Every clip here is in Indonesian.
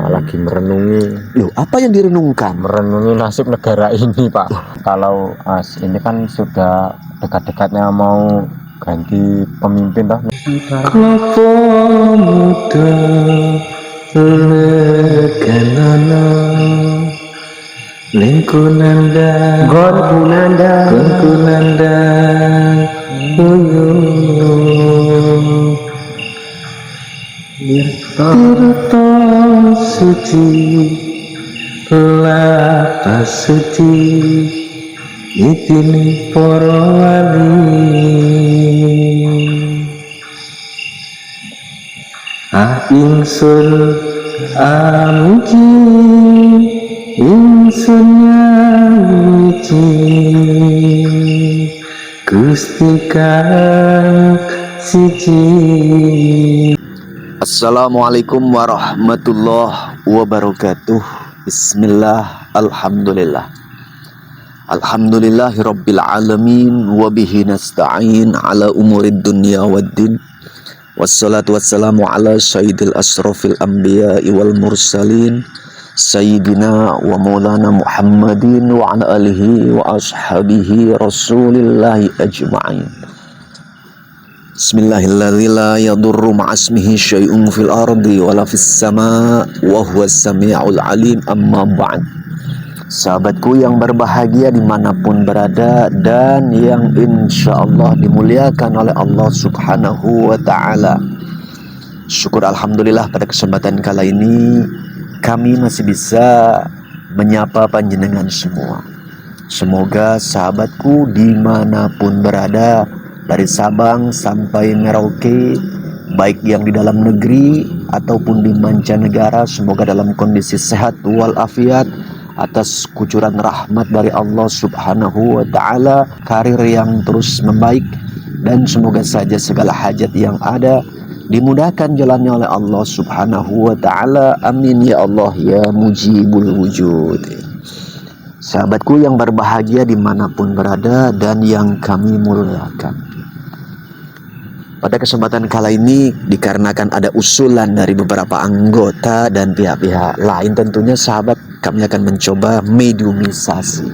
Lagi merenungi. Loh, apa yang direnungkan? Merenungi nasib negara ini, Pak. Kalau ini kan sudah dekat-dekatnya mau ganti pemimpin toh. Klopo muda leganana lingkunanda gonkunanda tirta suci lapas suci itini para wali ingsun amuji ingsun nyawiji Gusti kang siji. Assalamualaikum warahmatullahi wabarakatuh. Bismillah, alhamdulillah. Alhamdulillahi rabbil alamin wa bihi nasta'in ala umurid dunya waddin. Wassalatu wassalamu ala sayyidil asrafil anbiya'i wal mursalin sayyidina wa maulana Muhammadin wa ala alihi wa ashabihi rasulillahi ajma'in. Bismillahilladzi la yadurru ma'asmihi syai'un fil ardi wala fis sama' wa huwas sami'ul alim. Amma ba'd. Sahabatku yang berbahagia dimanapun berada dan yang insya Allah dimuliakan oleh Allah subhanahu wa ta'ala, syukur alhamdulillah pada kesempatan kali ini kami masih bisa menyapa panjenengan semua. Semoga sahabatku dimanapun berada, dari Sabang sampai Merauke, baik yang di dalam negeri ataupun di mancanegara, semoga dalam kondisi sehat walafiat atas kucuran rahmat dari Allah subhanahu wa ta'ala, karir yang terus membaik, dan semoga saja segala hajat yang ada dimudahkan jalannya oleh Allah subhanahu wa ta'ala. Amin ya Allah ya mujibul wujud. Sahabatku yang berbahagia dimanapun berada dan yang kami muliakan, pada kesempatan kali ini dikarenakan ada usulan dari beberapa anggota dan pihak-pihak lain, tentunya sahabat kami akan mencoba mediumisasi.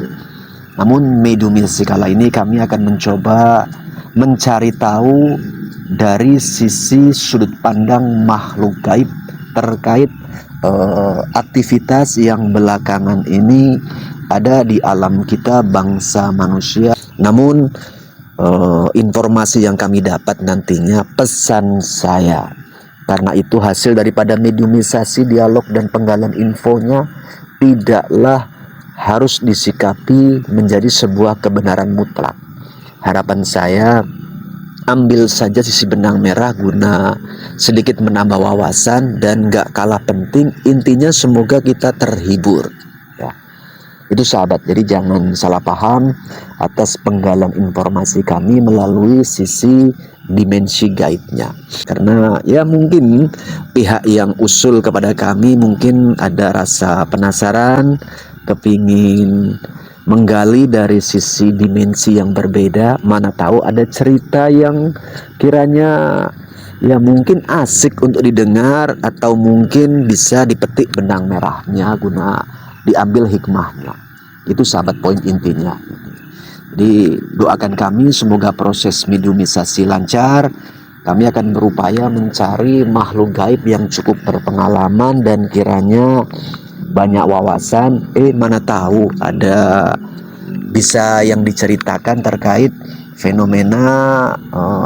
Namun mediumisasi kali ini kami akan mencoba mencari tahu dari sisi sudut pandang makhluk gaib terkait aktivitas yang belakangan ini ada di alam kita bangsa manusia. Namun informasi yang kami dapat nantinya, pesan saya, karena itu hasil daripada mediumisasi, dialog dan penggalian infonya tidaklah harus disikapi menjadi sebuah kebenaran mutlak. Harapan saya, ambil saja sisi benang merah guna sedikit menambah wawasan, dan gak kalah penting intinya semoga kita terhibur. Itu sahabat, jadi jangan salah paham atas penggalan informasi kami melalui sisi dimensi gaibnya. Karena ya mungkin pihak yang usul kepada kami mungkin ada rasa penasaran, kepingin menggali dari sisi dimensi yang berbeda. Mana tahu ada cerita yang kiranya ya mungkin asik untuk didengar, atau mungkin bisa dipetik benang merahnya guna diambil hikmahnya. Itu sahabat poin intinya. Jadi doakan kami semoga proses mediumisasi lancar. Kami akan berupaya mencari makhluk gaib yang cukup berpengalaman dan kiranya banyak wawasan. Mana tahu ada bisa yang diceritakan terkait fenomena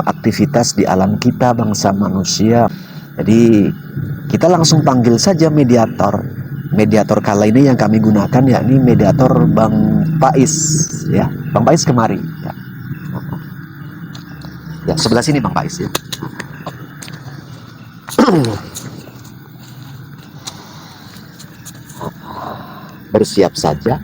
aktivitas di alam kita bangsa manusia. Jadi kita langsung panggil saja mediator. Mediator kala ini yang kami gunakan yakni mediator Bang Pais, ya. Bang Pais kemari, ya. Ya, sebelah sini Bang Pais, ya. Bersiap saja.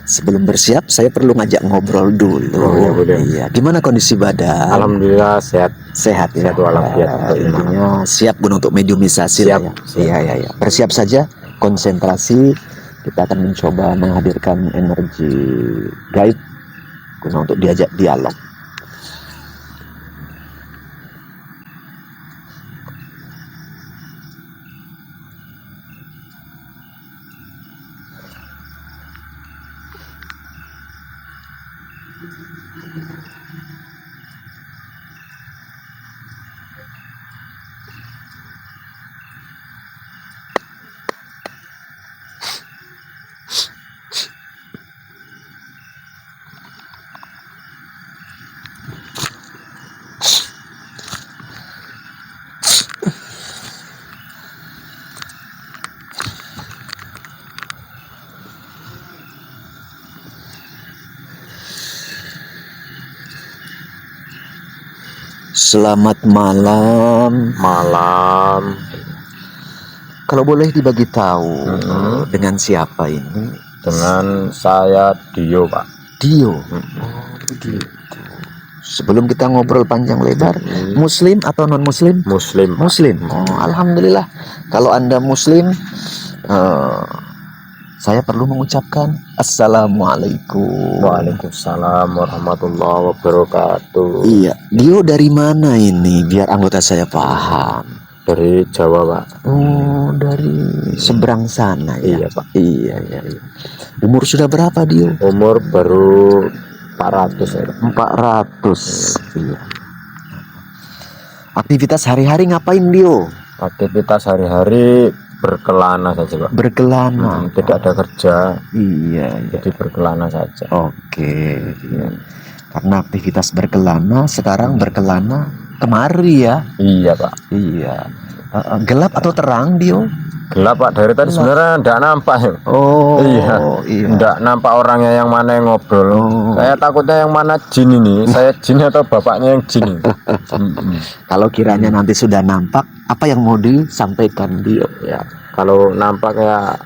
Sebelum bersiap, saya perlu ngajak ngobrol dulu. Iya, gimana kondisi badan? Alhamdulillah sehat. Sehat ya. Sehat walafiat. Intinya siap untuk mediumisasi. Siap. Ya. Iya. Bersiap saja, konsentrasi. Kita akan mencoba menghadirkan energi gaib guna untuk diajak dialog. Selamat malam. Malam. Kalau boleh dibagi tahu dengan siapa ini? Dengan saya Dio, Pak. Dio. Oh, begitu. Sebelum kita ngobrol panjang lebar, Muslim atau non Muslim? Muslim, Pak. Muslim. Oh, alhamdulillah. Kalau Anda Muslim, saya perlu mengucapkan Assalamualaikum. Waalaikumsalam warahmatullahi wabarakatuh. Iya, Dio dari mana ini? Biar anggota saya paham. Dari Jawa, Pak. Oh, dari seberang sana ya? Iya, Pak. Iya. Umur sudah berapa Dio? Umur baru 400 ya, Pak. 400. Iya. Aktivitas hari-hari ngapain Dio? Aktivitas hari-hari berkelana saja, Pak. Berkelana. Tidak ada kerja, Iya. jadi berkelana saja. Oke. Iya. Karena aktivitas berkelana, sekarang berkelana kemari ya. Iya, Pak. Iya. Gelap atau terang Dio? Gelap, Pak. Dari tadi sebenarnya tidak nampak ya. Oh, Iya. iya. Tidak nampak orangnya yang mana yang ngobrol. Oh. Saya takutnya yang mana jin ini. Saya jin atau bapaknya yang jin. Kalau kiranya nanti sudah nampak, apa yang mau disampaikan Dio? Ya, kalau nampak ya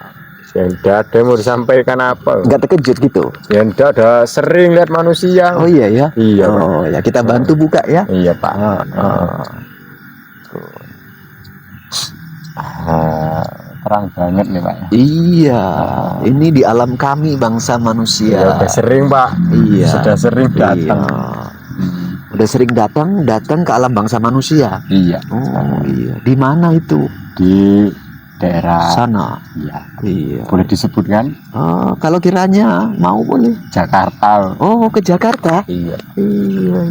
tidak ada yang mau disampaikan apa. Nggak terkejut gitu? Ya tidak ada, sering lihat manusia. Oh iya ya? Iya, Pak. Oh ya, kita bantu buka ya? Iya, Pak. Terang banget nih, Pak. Iya, ini di alam kami bangsa manusia. Ya, udah sering, Pak. Iya. Sudah sering datang. Iya. Udah sering datang ke alam bangsa manusia. Iya. Oh iya. Di mana itu? Di daerah Sana. Iya. Iya. Boleh disebutkan? Oh, kalau kiranya mau boleh. Jakarta. Oh, ke Jakarta. Iya. Iya.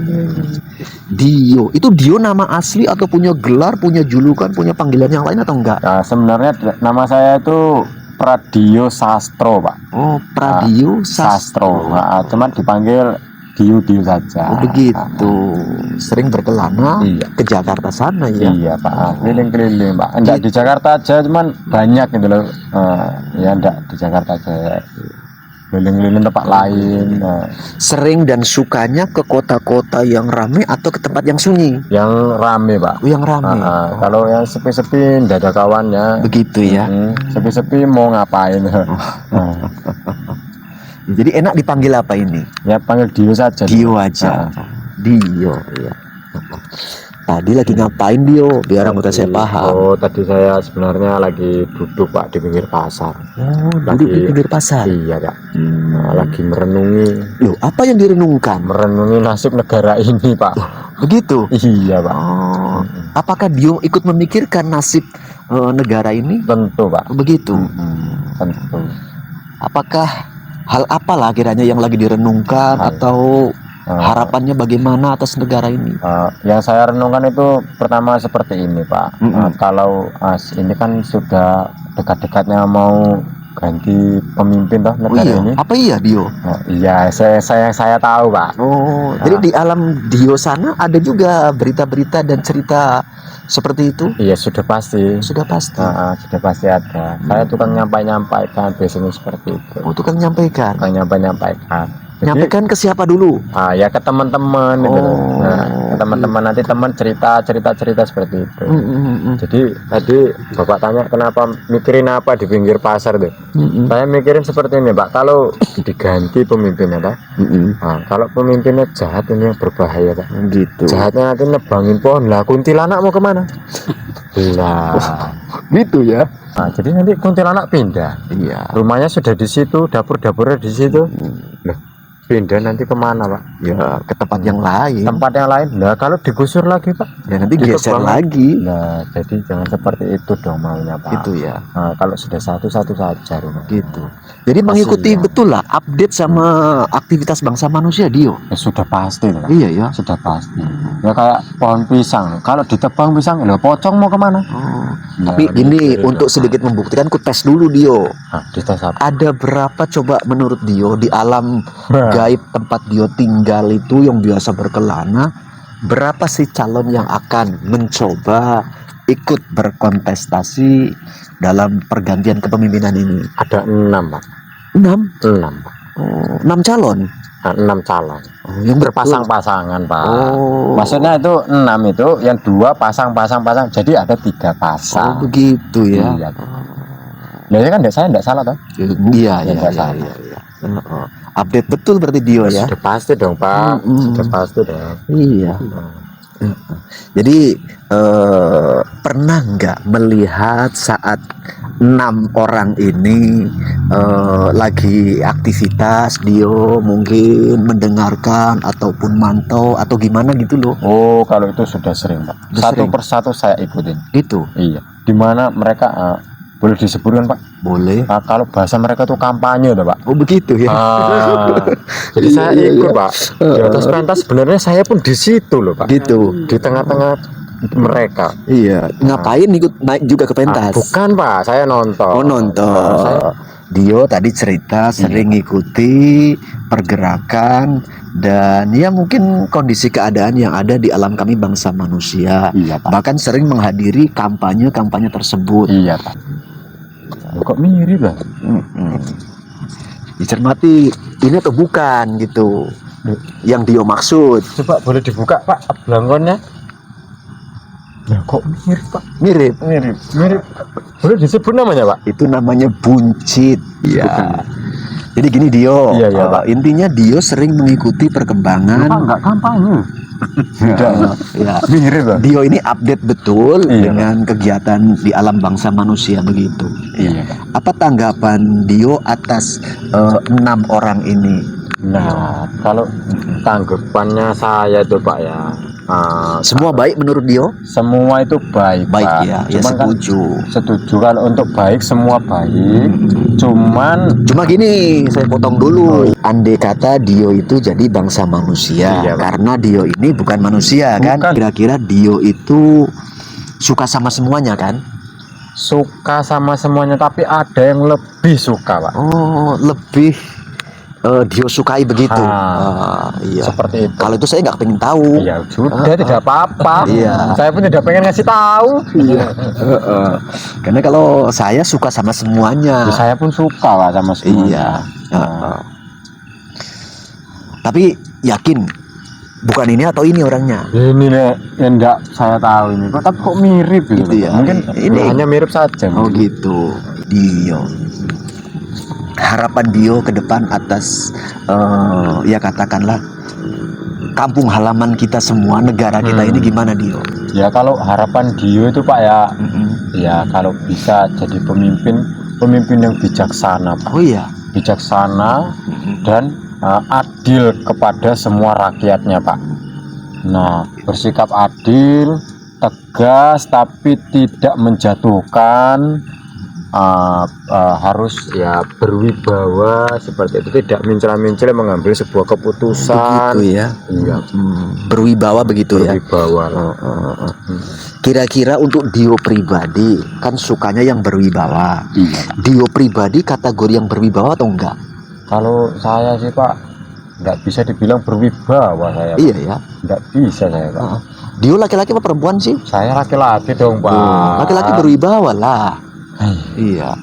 Dio, itu Dio nama asli atau punya gelar, punya julukan, punya panggilan yang lain atau enggak? Nah, sebenarnya nama saya itu Pradio Sastro, Pak. Oh, Pradio Sastro. Nah, cuman dipanggil Dio saja. Oh, begitu. Sering berkelana Iya. ke Jakarta sana ya. Iya, Pak. Keliling-keliling, Pak. Enggak di Jakarta aja, cuman banyak gitu loh. Ya enggak di Jakarta aja. Keliling-keliling tempat lain. Sering dan sukanya ke kota-kota yang ramai atau ke tempat yang sunyi? Yang rame, Pak. Oh, yang ramai. Kalau yang sepi-sepi enggak ada kawannya. Begitu ya. Sepi-sepi mau ngapain? Jadi enak dipanggil apa ini? Ya panggil Dio saja. Dio aja. Dio, ya. Tadi lagi ngapain Dio? Biar anggota saya paham. Oh, tadi saya sebenarnya lagi duduk, Pak, di pinggir pasar. Oh, duduk di pinggir pasar. Iya, Pak. Lagi merenungi. Loh, apa yang direnungkan? Merenungi nasib negara ini, Pak. Begitu? Iya, Pak. Oh, apakah Dio ikut memikirkan nasib negara ini? Tentu, Pak. Begitu. Tentu. Apakah hal apalah kiranya yang lagi direnungkan atau harapannya bagaimana atas negara ini? Yang saya renungkan itu pertama seperti ini, Pak. Kalau ini kan sudah dekat-dekatnya mau ganti pemimpin toh negara ini. Apa iya Dio? Iya, saya tahu, Pak. Oh, jadi di alam Dio sana ada juga berita-berita dan cerita seperti itu? Iya, sudah pasti. Sudah pasti. Sudah pasti ada. Saya tukang nyampaikan biasanya seperti itu. Oh, tukang nyampaikan. Tukang nyampaikan. Nyampaikan ke siapa dulu? Ya ke teman-teman gitu. Ke teman-teman, nanti teman cerita seperti itu. Jadi tadi Bapak tanya kenapa mikirin apa di pinggir pasar tuh. Saya mikirin seperti ini, Pak. Kalau diganti pemimpinnya, Pak. Kalau pemimpinnya jahat ini yang berbahaya, Pak. Gitu. Jahatnya nanti nebangin pohon. Lah kuntilanak mau kemana? Lah, gitu ya. jadi nanti kuntilanak pindah. Iya. Rumahnya sudah di situ, dapur-dapurnya di situ. Loh, pindah nanti kemana Pak? Ya ke tempat yang lain. Tempat yang lain. Nah kalau digusur lagi Pak, Ya nanti Ditebang geser lagi. Nah jadi jangan seperti itu dong maunya Pak. Gitu ya. Nah, kalau sudah satu-satu saja rumah. Gitu. Jadi mengikuti Kasihan. betul lah update sama aktivitas bangsa manusia Dio. Ya, sudah pasti Pak. Iya ya. Sudah pasti. Ya kayak pohon pisang. Kalau ditebang pisang, loh pocong mau kemana? Oh. Nah, Tapi ini gitu, untuk Pak. sedikit membuktikan, ku tes dulu Dio. Nah, dites apa? Ada berapa coba menurut Dio di alam Nah. gaib tempat Dio tinggal itu yang biasa berkelana, berapa sih calon yang akan mencoba ikut berkontestasi dalam pergantian kepemimpinan ini? Ada 6 Pak. 6? 6 Pak. Oh, 6 calon. Nah, 6 calon. Oh, yang Berpasang-pasangan Pak. Oh. Maksudnya itu 6 itu yang 2 pasang-pasang. Jadi ada 3 Oh, pasang. begitu ya. Iya. Nah, ya kan saya enggak salah toh? Iya, Ya, iya, nggak iya, salah. iya, iya. Oh, update betul berarti Dio ya. Sudah pasti dong Pak. Mm-mm. Sudah pasti dong. Iya. Jadi pernah nggak melihat saat 6 orang ini lagi aktivitas Dio mungkin mendengarkan ataupun mantau atau gimana gitu loh? Oh, kalau itu sudah sering Pak. Sudah Satu sering. persatu saya ikutin. Itu Iya. Di mana mereka boleh disebutkan Pak? boleh. Nah, kalau bahasa mereka itu kampanye tuh Pak. Oh begitu ya. Jadi saya Iya, ikut iya. Pak. Di atas pentas sebenarnya saya pun di situ loh Pak. Gitu. Di tengah-tengah mereka. Iya. Ngapain ikut naik juga ke pentas? Bukan Pak, saya nonton. Oh nonton. Saya- Dio tadi cerita sering ngikuti pergerakan dan ya mungkin kondisi keadaan yang ada di alam kami bangsa manusia. Iya Pak. Bahkan sering menghadiri kampanye-kampanye tersebut. Iya Pak. Loh, kok mirip lah? Dicermati ini atau bukan gitu. Yang Dio maksud. Coba boleh dibuka Pak belangkonnya? Ya kok mirip Pak? Mirip. Mirip. Boleh disebut namanya Pak? Itu namanya buncit. Ya. Jadi gini Dio. Iya, iya, Pak. Intinya Dio sering mengikuti perkembangan. Enggak kampanye. Ya. Mirip lah. Dio ini update betul Iya, dengan kegiatan di alam bangsa manusia begitu. Iya. Apa tanggapan Dio atas 6 orang ini? Nah, kalau tanggapannya saya tuh Pak ya, Semua baik menurut Dio? semua itu baik, Baik Pak. ya, ya Cuman kan setuju. setuju kalau untuk baik semua baik. Cuman Cuma gini, saya potong dulu. Andai kata Dio itu jadi bangsa manusia, Iya, Pak. karena Dio ini bukan manusia kan? Bukan. Kira-kira Dio itu suka sama semuanya kan? suka sama semuanya, tapi ada yang lebih suka Pak. Oh, lebih Dio sukai begitu. Iya. Seperti itu. Kalau itu saya nggak pengen tahu. Ya sudah, tidak apa-apa. Iya. Saya pun tidak pengen ngasih tahu. Iya. Karena kalau saya suka sama semuanya. Ya, saya pun suka Pak sama Iya. semuanya. Tapi yakin bukan ini atau ini orangnya? Ini nih yang enggak saya tahu ini. Kok tapi kok mirip gitu. Gitu ya. Mungkin Ini- hanya mirip saja. Oh gitu. Dio. Harapan Dio ke depan atas ya katakanlah kampung halaman kita semua, negara kita ini gimana Dio? Ya kalau harapan Dio itu Pak ya, ya kalau bisa jadi pemimpin yang bijaksana Pak. Oh iya. Bijaksana dan adil kepada semua rakyatnya Pak. Nah, bersikap adil, tegas tapi tidak menjatuhkan, harus ya berwibawa seperti itu, tidak mincel-mincel mengambil sebuah keputusan. Begitu ya. Iya, Berwibawa begitu ya. berwibawa. Kira-kira untuk Dio pribadi kan sukanya yang berwibawa. Iya. Dio pribadi kategori yang berwibawa atau enggak? Kalau saya sih Pak, nggak bisa dibilang berwibawa saya. Pak. Iya ya. Nggak bisa saya Pak. Dio laki-laki apa perempuan sih? Saya laki-laki dong Pak. Oh, laki-laki berwibawa lah. Iya.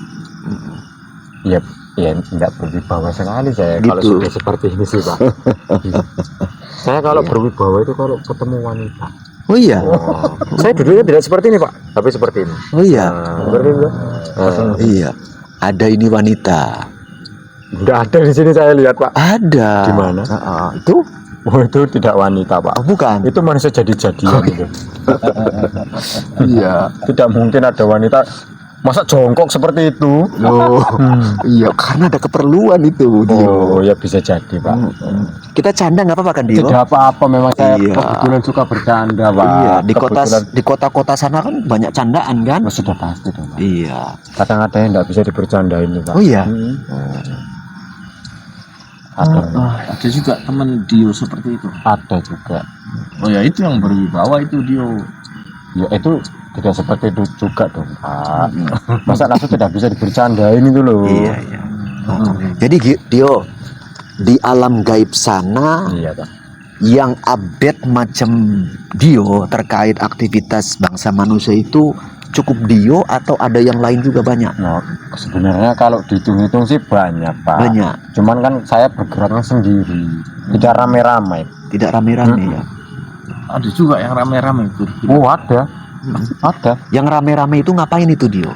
Iya, ya nggak berwibawa sekali saya kalau Gitu. sudah seperti ini sih Pak. Saya kalau berwibawa itu kalau ketemu wanita. Oh iya. Saya dulunya tidak seperti ini Pak, tapi seperti ini. Oh iya. Seperti itu. Iya. Ada ini wanita. Nggak ada di sini saya lihat Pak. Ada. Di mana? Itu? Oh itu tidak wanita Pak. Oh, bukan. Itu manusia jadi-jadian itu. Iya. Tidak mungkin ada wanita Masa jongkok seperti itu? Loh, iya karena ada keperluan itu Dio. Oh, ya bisa jadi, Pak. Kita canda nggak apa-apa kan Dio? Tidak apa-apa, memang saya Iya. kebetulan suka bercanda, Pak. Iya, Kebetulan. di kota-kota sana kan banyak candaan kan? Oh, sudah pasti dong, Pak. Iya. Kadang-kadang yang nggak bisa dibercandain nih, Pak. Oh iya. Ada. Ada juga teman Dio seperti itu. Ada juga. Oh ya itu yang berwibawa itu Dio. Ya itu tidak seperti itu juga dong, Pak. Masa langsung tidak bisa dibercandain itu loh. Iya, iya. Jadi Dio, di alam gaib sana Iya, Pak. yang update macam Dio terkait aktivitas bangsa manusia itu cukup Dio atau ada yang lain juga banyak? Nah, sebenarnya kalau dihitung-hitung sih banyak, Pak. Banyak. Cuman kan saya bergeraknya sendiri, tidak rame-rame. Tidak rame-rame ya. Ada juga yang rame-rame itu. Oh, ada. Ada. Yang rame-rame itu ngapain itu Dio?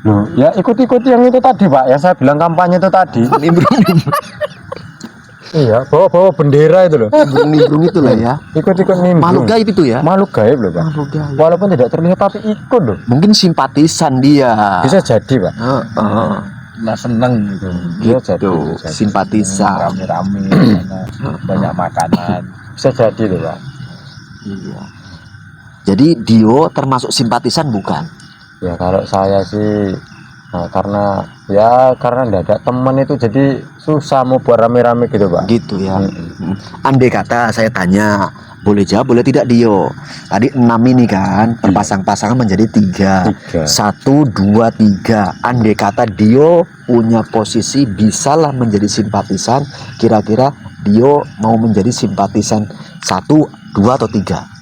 Loh, ya ikut-ikut yang itu tadi, Pak. Yang saya bilang kampanye itu tadi. Nimbrung-nimbrung Iya, bawa bendera itu loh. itu lah ya. Ikut-ikut nimbrung. Makhluk gaib itu ya? Makhluk gaib loh, Pak. Makhluk gaib. Walaupun tidak terlihat tapi ikut loh. Mungkin simpatisan dia. Bisa jadi, Pak. Nah seneng gitu. Iya, jadi. Tuh, Bisa jadi. simpatisan. Rame-rame, banyak makanan. Bisa jadi loh, Pak. Iya. Jadi Dio termasuk simpatisan bukan? Ya kalau saya sih karena nggak ada teman itu jadi susah mau buat rame-rame gitu, Pak. Gitu ya. Andai kata saya tanya, boleh jawab boleh tidak Dio? Tadi 6 ini kan terpasang-pasangan menjadi 3. 1, 2, 3. Andai kata Dio punya posisi bisalah menjadi simpatisan, kira-kira Dio mau menjadi simpatisan 1, 2 atau 3?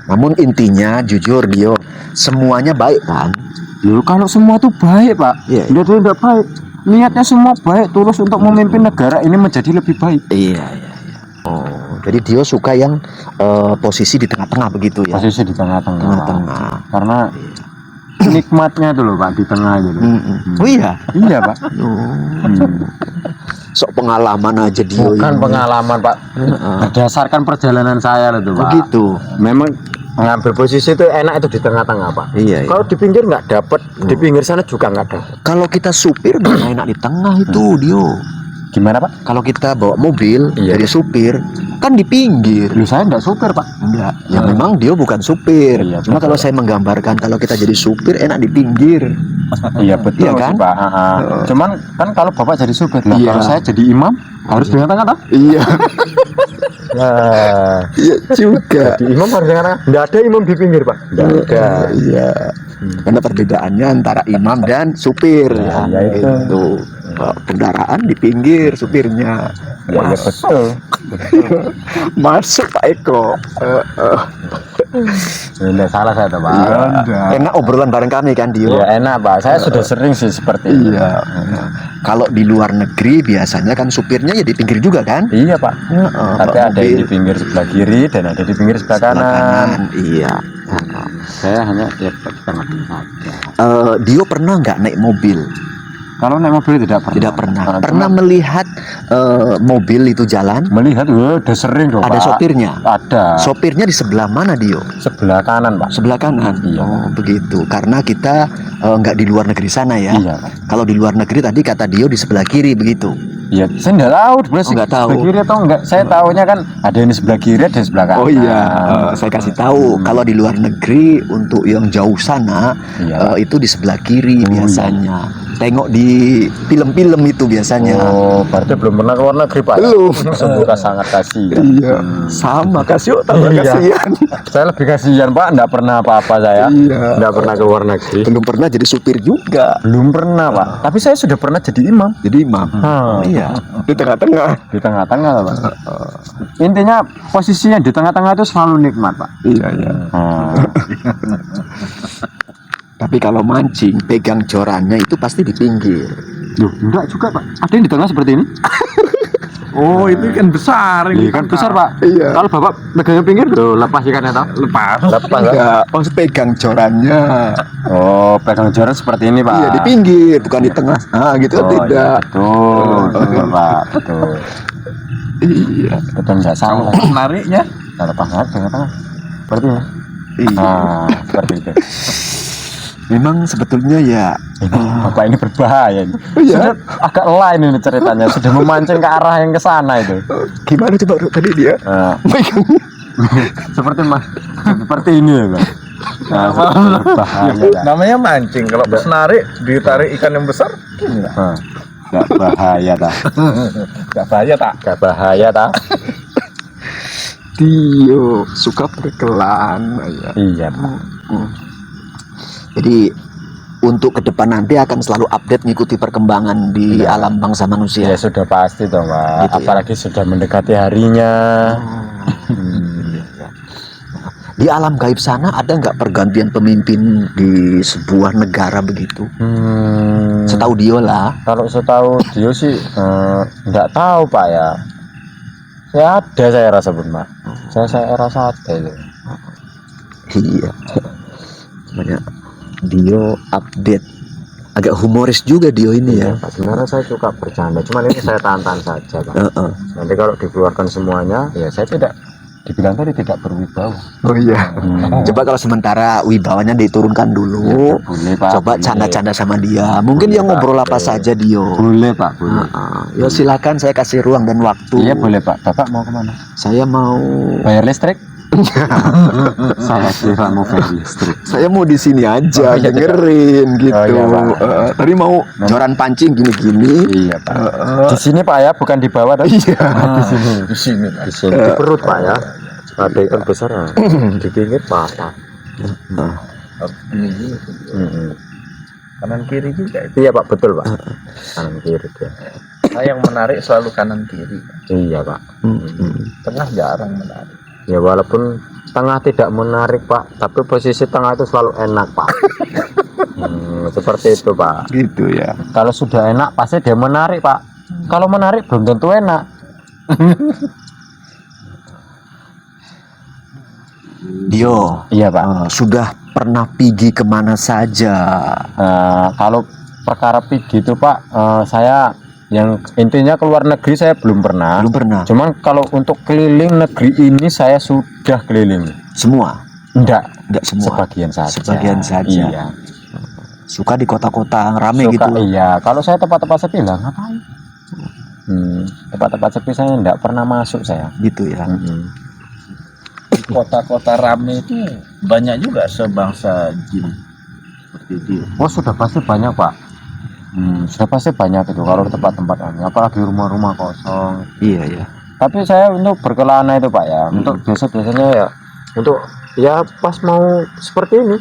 Namun intinya jujur Dio, semuanya baik kan? Loh, kalau semua tuh baik, Pak. Iya. Tidak baik. Niatnya semua baik, tulus untuk memimpin negara ini menjadi lebih baik. Iya, iya, iya. Oh, jadi Dio suka yang posisi di tengah-tengah begitu ya? Posisi di tengah-tengah. Tengah-tengah. Karena nikmatnya itu loh, Pak, di tengah itu loh. Oh iya? Iya, Pak. Sok pengalaman aja Dio Bukan ini. pengalaman, Pak. Berdasarkan perjalanan saya loh tuh, Pak. Begitu. Memang ngambil posisi itu enak itu di tengah-tengah, Pak. Iya, iya. Kalau di pinggir nggak dapet, di pinggir sana juga nggak dapet. Kalau kita supir mana enak di tengah itu Dio. Gimana, Pak? Kalau kita bawa mobil Iya. jadi supir kan di pinggir. Loh, saya nggak supir, Pak. Enggak. Ya memang Dio bukan supir. Iya, Cuma betul. kalau saya menggambarkan kalau kita jadi supir enak di pinggir. Iya, betul Iya kan? sih, Pak. Cuman kan kalau Bapak jadi supir, lah Iya. kalau saya jadi imam harus di tengah-tengah. Iya. Nah, Iya juga. di imam harus di tengah. Nggak ada imam di pinggir, Pak. Nggak ada. Iya. Karena perbedaannya antara imam dan supir Ya, ya. ya itu. Itu. Kendaraan di pinggir supirnya. Ya, ya betul. Masuk Pak Eko. Nggak salah saya tuh, Pak. Enak obrolan bareng kami kan Dio. Iya, enak, Pak. Saya sudah sering sih seperti itu. Iya. Kalau di luar negeri biasanya kan supirnya ya di pinggir juga kan? Iya, Pak. Tapi Pak ada yang mobil di pinggir sebelah kiri dan ada di pinggir sebelah kanan. Iya. Saya hanya di tengah-tengah saja. Dio pernah nggak naik mobil? Kalau naik mobil tidak pernah. Tidak pernah. Nah, Pernah cuma melihat mobil itu jalan? melihat, udah sering dong, Ada Pak. sopirnya? Ada. Sopirnya di sebelah mana Dio? Sebelah kanan, Pak. Sebelah kanan. Iya. Oh begitu. Karena kita nggak di luar negeri sana ya. Iya, Pak. Kalau di luar negeri tadi kata Dio di sebelah kiri begitu. Iya, saya nggak tahu, Oh, nggak tahu. sebelah kiri atau enggak. Saya tahunya kan ada yang di sebelah kiri, ada yang di sebelah kanan. Oh iya, saya kasih tahu kalau di luar negeri untuk yang jauh sana Iya. itu di sebelah kiri Oh, biasanya. tengok di film-film itu biasanya. Oh, berarti belum pernah ke luar negeri Pak? Belum. Semoga sangat kasihan. Iya, sama Kasio tambah Iya. kasihan. Saya lebih kasihan Pak, enggak pernah apa-apa saya. Iya. Enggak pernah ke luar negeri. Belum pernah jadi supir juga. Belum pernah Pak. Tapi saya sudah pernah jadi imam. Jadi imam. Iya, di tengah-tengah. Di tengah-tengah Pak. Intinya posisinya di tengah-tengah itu selalu nikmat Pak. Iya, iya. Tapi kalau mancing, pegang jorannya itu pasti di pinggir. Loh, enggak juga Pak. Ada yang di tengah seperti ini. Oh, itu kan besar ini. Kan besar Pak. Iya. Kalau Bapak megangnya pinggir tuh lepas ikannya toh. Lepas. Lepas. Enggak, maksud pegang jorannya. Oh, pegang joran seperti ini Pak. Iya, di pinggir, bukan di tengah. Ah, gitu Oh, tidak. iya, betul Pak, betul. Iya. Betul enggak salah. Menariknya Nah, lepas aja tengah-tengah. Seperti ini. Iya. Seperti itu. Memang sebetulnya ya Bapak ini berbahaya ini. Iya. Sudah agak lain ini ceritanya, sudah memancing ke arah yang ke sana itu. gimana coba Bro, tadi dia Nah, pegangnya. seperti ini ya, Bang. Nah, berbahaya. Dah. namanya mancing. Kalau pas narik ditarik ikan yang besar, Nah, Gak bahaya tak? nggak bahaya tak? Gak bahaya tak? Dio suka berkelan ya. Iya Pak. Jadi untuk ke depan nanti akan selalu update ngikuti perkembangan di alam bangsa manusia. Ya sudah pasti dong Pak. Gitu ya. Apalagi sudah mendekati harinya. Di alam gaib sana ada nggak pergantian pemimpin di sebuah negara begitu? Setahu Dio lah. Kalau setahu dia sih nggak tahu Pak ya. Ya ada saya rasa pun Pak. Saya rasa ada itu. Iya. Banyak Dio update. Agak humoris juga Dio ini ya. Pak, sebenarnya saya suka bercanda. Cuman ini saya tahan-tahan saja Pak. Heeh. Nanti kalau dikeluarkan semuanya, ya saya dibilang tadi tidak berwibawa. Oh iya. Coba kalau sementara wibawanya diturunkan dulu. Boleh Pak. Coba boleh. canda-canda sama dia. Mungkin Boleh, dia ngobrol Pak. apa saja Dio. Boleh Pak, boleh. Ya silakan, saya kasih ruang dan waktu. Iya boleh Pak. Bapak mau kemana? Saya mau Bayar listrik? Saya kira mau bayar listrik. saya mau di sini aja Oh, iya, dengerin gitu. Oh, iya, Pak. Tadi mau joran pancing gini-gini. Iya Pak. Di sini Pak ya, bukan di bawah. Iya. Di sini. Di sini. Di sini. Di perut Pak ya. Ada ikan besar ya. Di pinggir patah. Kanan kiri juga itu. Iya Pak, betul Pak. Kanan kiri ya. Saya yang menarik selalu kanan kiri. Iya Pak. Tengah jarang menarik. Ya walaupun tengah tidak menarik Pak, tapi posisi tengah itu selalu enak Pak. Seperti itu Pak. Gitu ya. Kalau sudah enak pasti dia menarik Pak. Kalau menarik belum tentu enak. Dio, Iya Pak. sudah pernah pergi kemana saja? Kalau perkara pergi itu Pak, saya yang intinya keluar negeri saya belum pernah. Belum pernah. Cuman kalau untuk keliling negeri ini saya sudah keliling. Semua? Enggak semua. sebagian saja. Sebagian saja. Iya. Suka di kota-kota rame Suka, gitu. iya. Kalau saya tempat-tempat sepi lah ngapain? Tempat-tempat sepi saya enggak pernah masuk saya. Gitu ya. Di kota-kota rame itu banyak juga sebangsa jin seperti itu. Oh sudah pasti banyak Pak. Sudah pasti banyak itu kalau di tempat-tempat ini. Apalagi rumah-rumah kosong. Iya ya. Tapi saya untuk berkelana itu Pak ya. Untuk biasanya ya. Untuk ya pas mau seperti ini.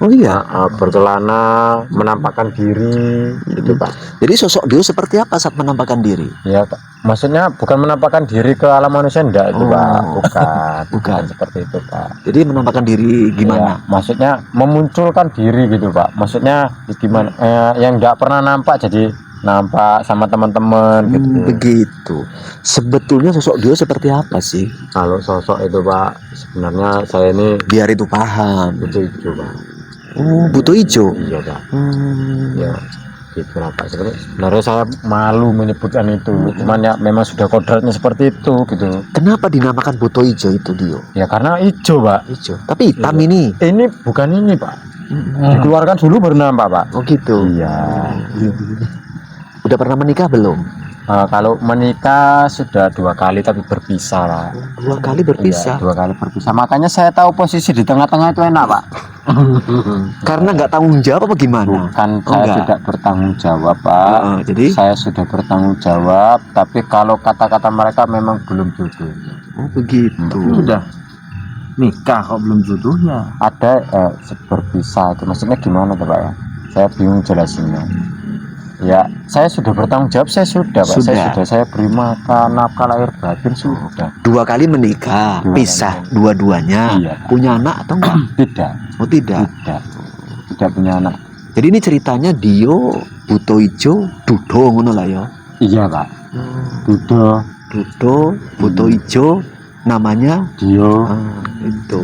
Oh iya. Berkelana, menampakkan diri gitu Pak. Jadi sosok Dio seperti apa saat menampakkan diri? Ya Pak. Maksudnya bukan menampakkan diri ke alam manusia enggak itu Pak. Bukan. Bukan seperti itu Pak. Jadi menampakkan diri gimana? Ya, maksudnya memunculkan diri gitu Pak. Maksudnya gimana? Yang enggak pernah nampak jadi nampak sama teman-teman gitu. Begitu. Sebetulnya sosok Dio seperti apa sih? Kalau sosok itu Pak, sebenarnya saya ini Biar itu paham. itu Pak. Oh, butuh hijau. Iya Pak. Ya gitu lah Pak. Sebenarnya saya malu menyebutkan itu. Cuman ya memang sudah kodratnya seperti itu gitu. Kenapa dinamakan butuh hijau itu Dio? Ya karena hijau Pak. Hijau. Tapi hitam Iya. ini. Ini bukan ini Pak. Dikeluarkan dulu baru nampak Pak. Oh gitu. Iya. Udah pernah menikah belum? Kalau menikah sudah 2 kali tapi berpisah Pak. 2 kali berpisah. Iya, 2 kali berpisah. Makanya saya tahu posisi di tengah-tengah itu enak Pak. Karena nggak tanggung jawab apa gimana? Bukan, Oh, saya enggak. tidak bertanggung jawab, Pak. Jadi Saya sudah bertanggung jawab, tapi kalau kata-kata mereka memang belum jodoh. oh begitu. Udah nikah kok belum jodohnya. Ada berpisah itu maksudnya gimana tuh, Pak ya? Saya bingung jelasinnya. Ya, saya sudah bertanggung jawab, saya sudah, Pak. Saya beri makan, nafkah lahir batin sudah. 2 kali menikah, Dua pisah kali. dua-duanya. Iya, Pak. Punya anak atau enggak? Tidak, Oh tidak. tidak punya anak. Jadi ini ceritanya Dio Buto Ijo Dudo ngono lah ya. Iya, Pak. Dudo, Dudo Buto Ijo namanya Dio. itu.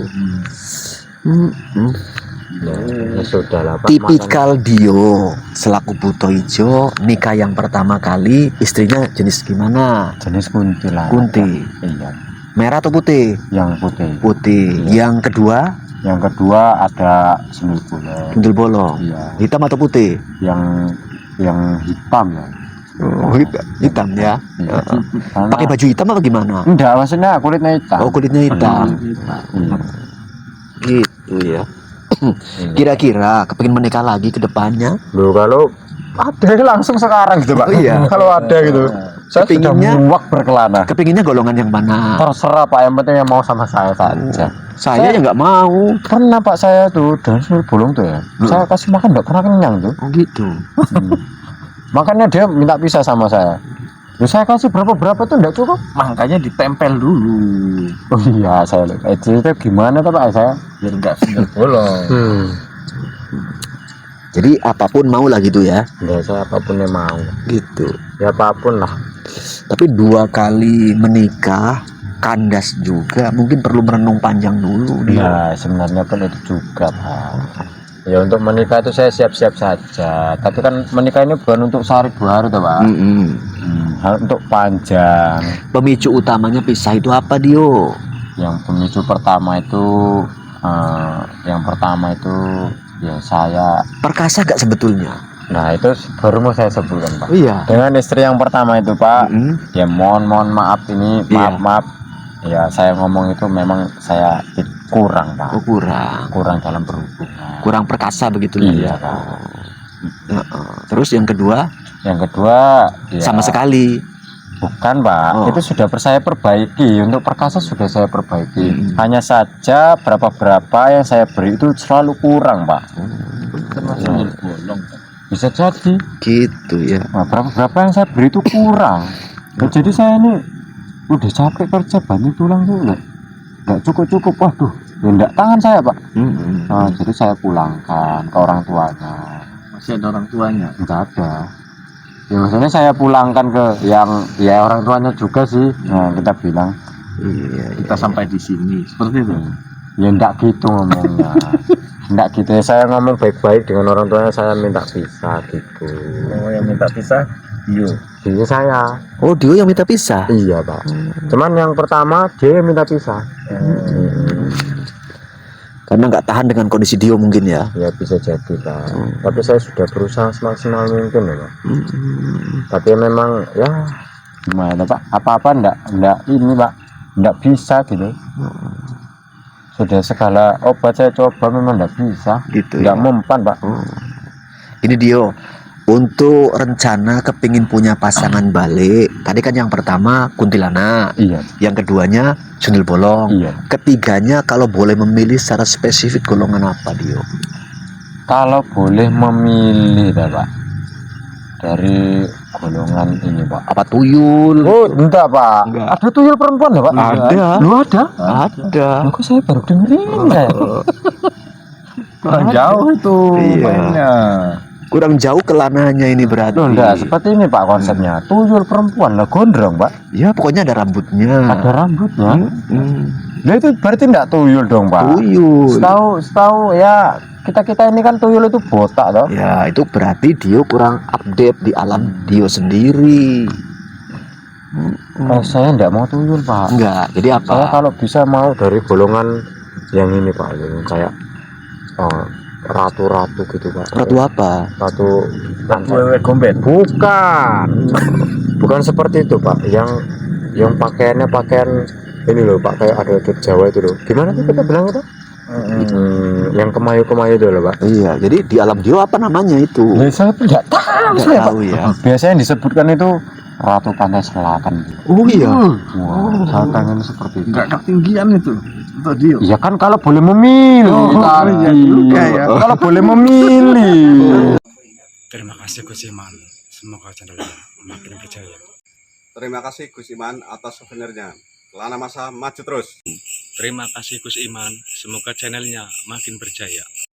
Ya sudah lah, Pak. Tipikal Dio selaku Buto Ijo nikah yang pertama kali istrinya jenis gimana? Jenis kunti lah. Kunti. Iya, Merah atau putih? yang putih. Putih. Yang kedua Yang kedua ada sendal bolong. sundel bolong. Iya, Hitam atau putih? yang hitam ya. Oh, hitam ya. Iya. Karena- Pakai baju hitam apa gimana? Enggak, maksudnya kulitnya hitam. Oh, kulitnya hitam. Iya. Gitu ya. Iya. Kira-kira kepingin menikah lagi ke depannya? Loh, kalau ada langsung sekarang gitu, Pak. Oh, iya. Kalau ada gitu. Saya sudah Kepinginnya- muak berkelana. Kepinginnya golongan yang mana? Terserah, Pak, yang penting yang mau sama saya saja. Saya ya nggak mau. Pernah, Pak, saya tuh dan sundel bolong tuh ya. Saya kasih makan enggak pernah kenyang tuh. Oh gitu. Makanya dia minta pisah sama saya. Loh, saya kasih berapa tuh enggak cukup. Makanya ditempel dulu Oh iya, saya lupa. Itu gimana tuh, Pak, saya? biar nggak sundel bolong. Jadi apapun mau lah gitu ya. Ya, saya apapun yang mau. Gitu. Ya apapun lah. Tapi 2 kali menikah kandas juga, mungkin perlu merenung panjang dulu dia. Ya sebenarnya pun itu juga, Pak. Ya untuk menikah itu saya siap-siap saja. Tapi kan menikah ini bukan untuk sehari 2 hari tuh, Pak. Untuk panjang. Pemicu utamanya pisah itu apa Dio? Yang pemicu pertama itu ya saya. Perkasa gak sebetulnya? Nah itu baru mau saya sebutkan, Pak. Oh iya. Dengan istri yang pertama itu, Pak. Ya mohon maaf ini, Iya. maaf. Ya saya ngomong itu memang saya kurang, Pak. Oh kurang. Kurang dalam berhubungan. Kurang perkasa begitu Iya, ya. Pak. Terus yang kedua Yang kedua ya, sama sekali. bukan, Pak. Oh. Itu sudah saya perbaiki. Untuk perkasa sudah saya perbaiki. Hmm. Hanya saja berapa yang saya beri itu selalu kurang, Pak. Termasuk sundel bolong. Bisa jadi. Gitu ya. Nah, berapa yang saya beri itu kurang. Nah, jadi saya ini udah capek kerja banting tulang tuh nggak cukup. Waduh, ya enggak tangan saya, Pak. Nah, jadi saya pulangkan ke orang tuanya. Masih ada orang tuanya. Enggak ada. Ya maksudnya saya pulangkan ke yang ya orang tuanya juga sih. Nah, kita bilang Iya. Kita sampai di sini seperti itu. ya enggak gitu ngomongnya. Enggak gitu ya, saya ngomong baik-baik dengan orang tuanya, saya minta pisah gitu. Oh, yang minta pisah Dio. Jadi saya. Oh Dio yang minta pisah. Iya, Pak. Cuman yang pertama dia yang minta pisah. Karena nggak tahan dengan kondisi Dio mungkin ya. Ya bisa jadi, Pak. Tapi saya sudah berusaha semaksimal mungkin ya, Pak. Tapi memang ya gimana, Pak? Apa-apa enggak ini, Pak. Enggak bisa gitu. Sudah segala obat saya coba memang enggak bisa. Gitu Enggak ya. mempan, Pak. Ini Dio, untuk rencana kepingin punya pasangan balik, tadi kan yang pertama kuntilanak, Iya. yang keduanya sundel bolong, Iya. ketiganya kalau boleh memilih secara spesifik golongan apa Dio? Kalau boleh memilih, dah, Pak. Dari golongan ini, Pak. Apa tuyul? Oh, enggak, Pak. Enggak. Ada tuyul perempuan ya, Pak? Ada. Lu ada? Ada. Loh, kok saya baru dengerin ya? Kurang jauh itu Iya. mainnya. Kurang jauh kelananya ini berarti. Loh, enggak, seperti ini, Pak, konsepnya. Tuyul perempuan lah, gondrong, Pak. Ya pokoknya ada rambutnya. Ada rambutnya. Hmm. Nah, itu berarti enggak tuyul dong, Pak. Tuyul. Setahu ya kita ini kan tuyul itu botak toh. Ya itu berarti Dio kurang update di alam Dio sendiri. Saya enggak mau tuyul, Pak. Enggak. Jadi Saya apa? kalau bisa mau dari golongan yang ini, Pak, yang kayak ratu-ratu gitu, Pak. Ratu apa? Ratu Wewe gombet. bukan seperti itu, Pak. Yang pakaiannya pakaian ini loh, Pak, kayak ada adat Jawa itu loh. Gimana tuh kita bilang itu? Yang kemayu-kemayu itu loh, Pak. Iya, jadi di alam jiwa apa namanya itu? Nah, saya tidak tahu, Nggak tahu ya. Biasanya yang disebutkan itu Ratu Pantai Selatan. Oh iya. Wah, saya pengen seperti itu. Enggak ketinggian itu untuk dia. Ya kan kalau boleh memilih. iya juga ya. Kalau boleh memilih. Terima kasih Gus Iman. Semoga channelnya makin berjaya. Terima kasih Gus Iman atas souvenirnya. Kelana Masa maju terus. Terima kasih Gus Iman. Semoga channelnya makin berjaya.